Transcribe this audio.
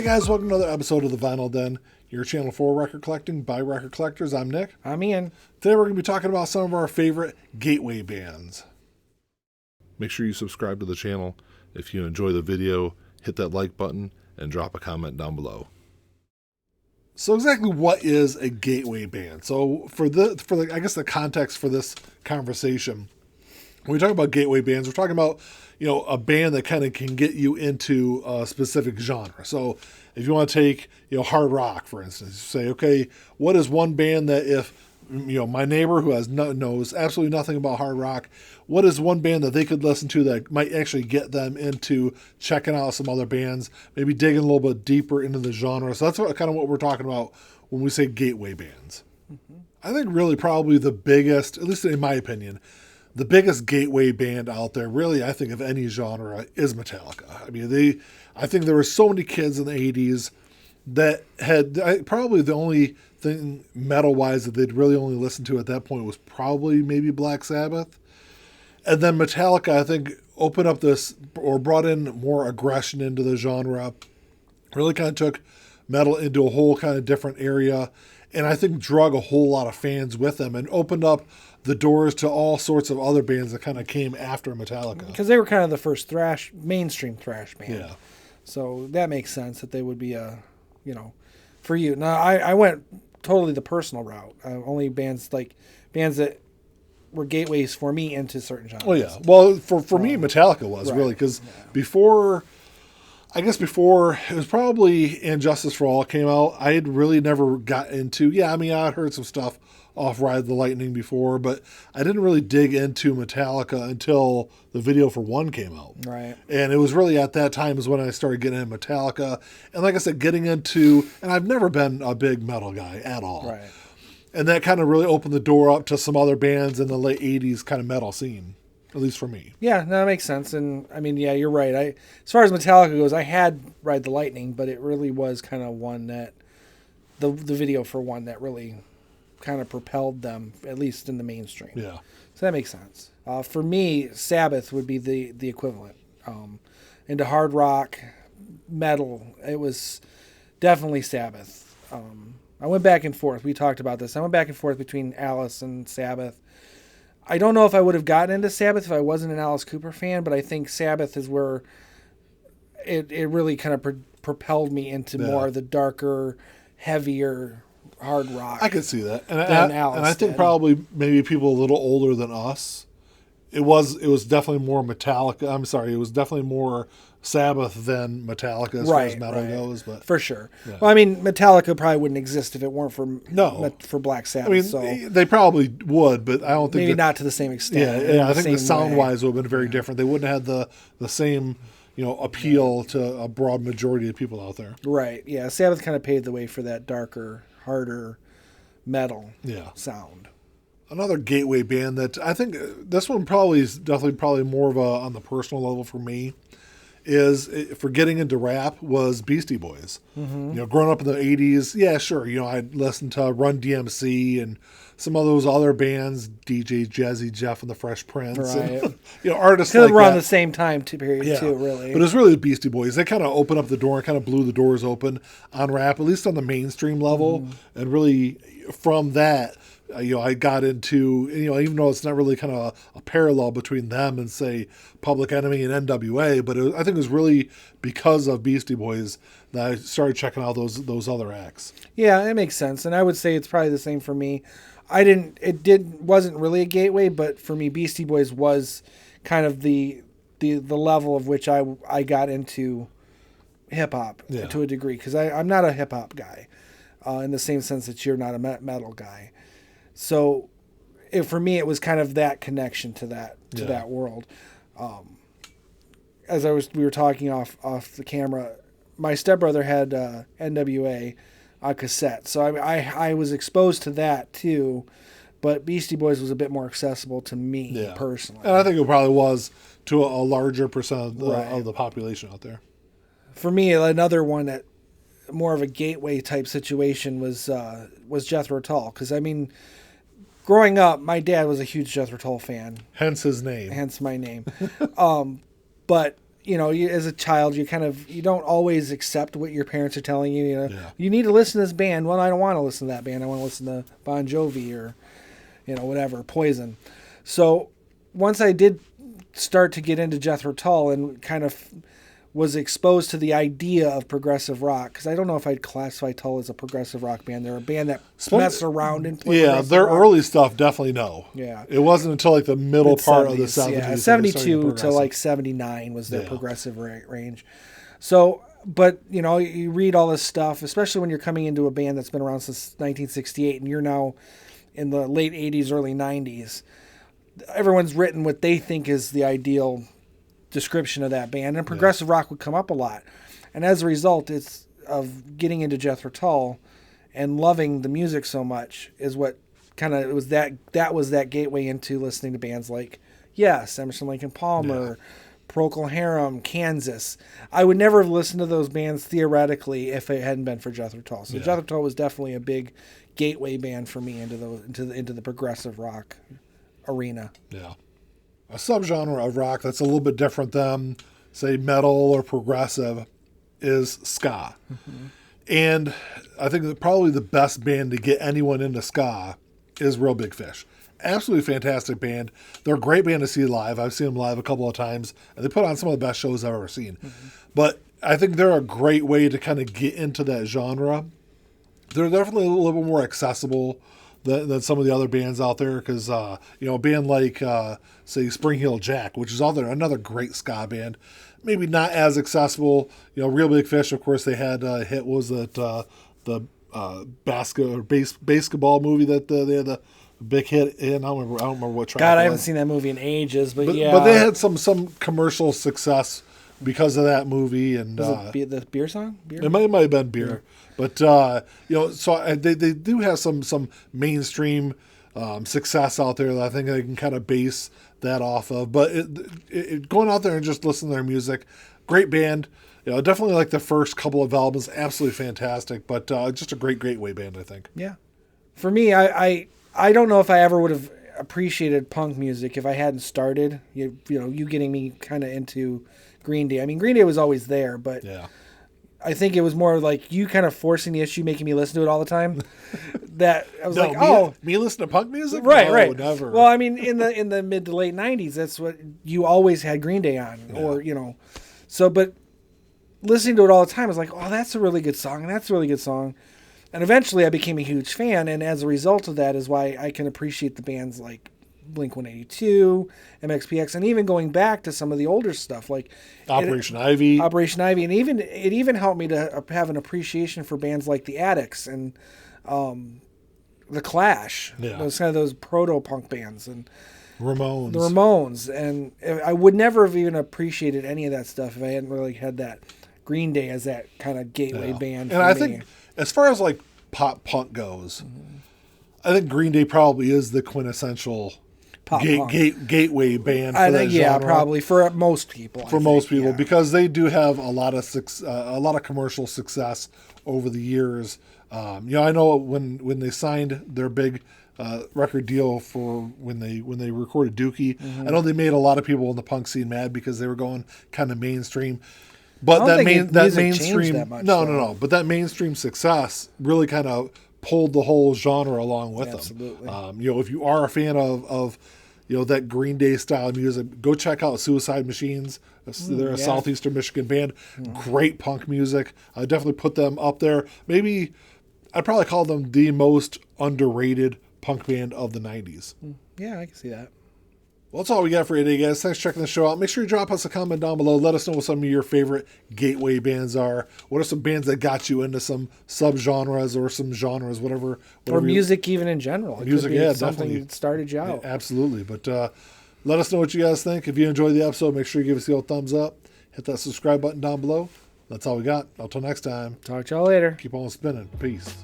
Hey guys, welcome to another episode of the Vinyl Den, your channel for record collecting by record collectors. I'm Nick. I'm Ian. Today we're going to be talking about some of our favorite gateway bands. Make sure you subscribe to the channel. If you enjoy the video, hit that like button and drop a comment down below. So exactly what is a gateway band? So for the context for this conversation, when we talk about gateway bands, we're talking about, a band that kind of can get you into a specific genre. So if you want to take, hard rock, for instance, say, okay, what is one band that if, my neighbor who knows absolutely nothing about hard rock, what is one band that they could listen to that might actually get them into checking out some other bands, maybe digging a little bit deeper into the genre. So that's what we're talking about when we say gateway bands. Mm-hmm. I think really probably the biggest, at least in my opinion, the biggest gateway band out there, really, I think of any genre, is Metallica. I mean, I think there were so many kids in the 80s that had probably the only thing metal-wise that they'd really only listened to at that point was probably maybe Black Sabbath. And then Metallica, I think, opened up this or brought in more aggression into the genre, really kind of took metal into a whole kind of different area, and I think drug a whole lot of fans with them and opened up the doors to all sorts of other bands that kind of came after Metallica. Because they were kind of the first mainstream thrash band. Yeah. So that makes sense that they would be for you. Now, I went totally the personal route. Only bands that were gateways for me into certain genres. Oh, yeah. Well, for me, Metallica was right. really, because before it was probably Injustice for All came out, I had really never got into, I'd heard some stuff off Ride the Lightning before, but I didn't really dig into Metallica until the video for One came out. Right. And it was really at that time is when I started getting into Metallica. And like I said, and I've never been a big metal guy at all. Right. And that kind of really opened the door up to some other bands in the late 80s kind of metal scene, at least for me. Yeah, no, that makes sense. And I mean, yeah, you're right. As far as Metallica goes, I had Ride the Lightning, but it really was kind of one that the video for One that really kind of propelled them, at least in the mainstream. Yeah. So that makes sense. For me, Sabbath would be the equivalent. Into hard rock, metal, it was definitely Sabbath. I went back and forth. We talked about this. I went back and forth between Alice and Sabbath. I don't know if I would have gotten into Sabbath if I wasn't an Alice Cooper fan, but I think Sabbath is where it really kind of propelled me into more of the darker, heavier hard rock. I could see that. And I think probably maybe people a little older than us, it was definitely more Metallica. I'm sorry, it was definitely more Sabbath than Metallica as far as metal goes. But for sure. Yeah. Well, I mean, Metallica probably wouldn't exist if it weren't for Black Sabbath. I mean, so they probably would, but I don't think maybe not to the same extent. Yeah, I think the sound wise would have been very different. They wouldn't have had the same appeal to a broad majority of people out there. Right. Yeah. Sabbath kind of paved the way for that darker, harder metal sound. Another gateway band that I think this one probably is definitely more of on the personal level for me is for getting into rap was Beastie Boys. Mm-hmm. Growing up in the 80s, I'd listened to Run DMC and some of those other bands, DJ Jazzy Jeff and the Fresh Prince, right. and artists like that. Around the same time period too, really. But it was really the Beastie Boys. They kind of opened up the door and kind of blew the doors open on rap, at least on the mainstream level. And really from that, I got into, even though it's not really kind of a parallel between them and, say, Public Enemy and NWA, but I think it was really because of Beastie Boys that I started checking out those other acts. Yeah, it makes sense. And I would say it's probably the same for me. Wasn't really a gateway, but for me, Beastie Boys was kind of the level of which I got into hip hop to a degree, because I'm not a hip hop guy in the same sense that you're not a metal guy. So for me, it was kind of that connection to that world. As we were talking off the camera, my stepbrother had NWA on cassette, so I was exposed to that too. But Beastie Boys was a bit more accessible to me personally, and I think it probably was to a larger percent of the population out there. For me, another one that more of a gateway type situation was Jethro Tull, because I mean, growing up, my dad was a huge Jethro Tull fan. Hence his name. Hence my name. But as a child, you don't always accept what your parents are telling you. Yeah. You need to listen to this band. Well, I don't want to listen to that band. I want to listen to Bon Jovi or, whatever, Poison. So once I did start to get into Jethro Tull and kind of was exposed to the idea of progressive rock, because I don't know if I'd classify Tull as a progressive rock band. They're a band that messed around and their rock. Early stuff definitely no. Yeah, it wasn't until like the middle part of the 70s. Yeah, 72 to like 79 was their progressive range. So, but you read all this stuff, especially when you're coming into a band that's been around since 1968, and you're now in the late 80s, early 90s. Everyone's written what they think is the ideal description of that band, and progressive rock would come up a lot. And as a result, it's of getting into Jethro Tull and loving the music so much is what kind of was that gateway into listening to bands like Emerson, Lake and Palmer, Procol Harum, Kansas. I would never have listened to those bands theoretically if it hadn't been for Jethro Tull. So Jethro Tull was definitely a big gateway band for me into the progressive rock arena. Yeah. A subgenre of rock that's a little bit different than, say, metal or progressive is ska. Mm-hmm. And I think that probably the best band to get anyone into ska is Real Big Fish. Absolutely fantastic band. They're a great band to see live. I've seen them live a couple of times, and they put on some of the best shows I've ever seen. Mm-hmm. But I think they're a great way to kind of get into that genre. They're definitely a little bit more accessible than some of the other bands out there, because a band like say Spring Heel Jack, which is another great ska band, maybe not as accessible. Real Big Fish, of course, they had a hit. Was that the basketball movie that they had the big hit in? I don't remember what track. God, I haven't seen that movie in ages, but they had some commercial success because of that movie. And was it the beer song? It might have been beer. But, so they do have some mainstream success out there that I think they can kind of base that off of. But going out there and just listening to their music, great band. Definitely like the first couple of albums, absolutely fantastic. But just a great gateway band, I think. Yeah. For me, I don't know if I ever would have appreciated punk music if I hadn't started, you getting me kind of into Green Day. I mean, Green Day was always there, but... Yeah. I think it was more like you kind of forcing the issue, making me listen to it all the time. That I was me listen to punk music? Right, no, right. Never. Well, I mean, in the mid to late 90s, that's what you always had Green Day on, or So, but listening to it all the time, I was like, oh, that's a really good song, and that's a really good song. And eventually, I became a huge fan, and as a result of that, is why I can appreciate the bands like Blink-182, MXPX, and even going back to some of the older stuff like Operation Ivy, and it even helped me to have an appreciation for bands like the Addicts and the Clash. Those proto-punk bands and the Ramones, and I would never have even appreciated any of that stuff if I hadn't really had that Green Day as that kind of gateway band. And I think as far as like pop punk goes, I think Green Day probably is the quintessential gateway band for that genre. Probably for most people. Because they do have a lot of commercial success over the years. I know when they signed their big record deal for when they recorded Dookie, I know they made a lot of people in the punk scene mad because they were going kind of mainstream. But that mainstream but that mainstream success really kind of pulled the whole genre along with them. Absolutely. If you are a fan of that Green Day style music, go check out Suicide Machines. They're a Southeastern Michigan band. Great punk music. I definitely put them up there. Maybe I'd probably call them the most underrated punk band of the 90s. Yeah, I can see that. Well, that's all we got for you today, guys. Thanks for checking the show out. Make sure you drop us a comment down below. Let us know what some of your favorite gateway bands are. What are some bands that got you into some subgenres or some genres, whatever or music even in general. Music, something definitely. That started you out. Yeah, absolutely. But let us know what you guys think. If you enjoyed the episode, make sure you give us the old thumbs up. Hit that subscribe button down below. That's all we got. Until next time. Talk to y'all later. Keep on spinning. Peace.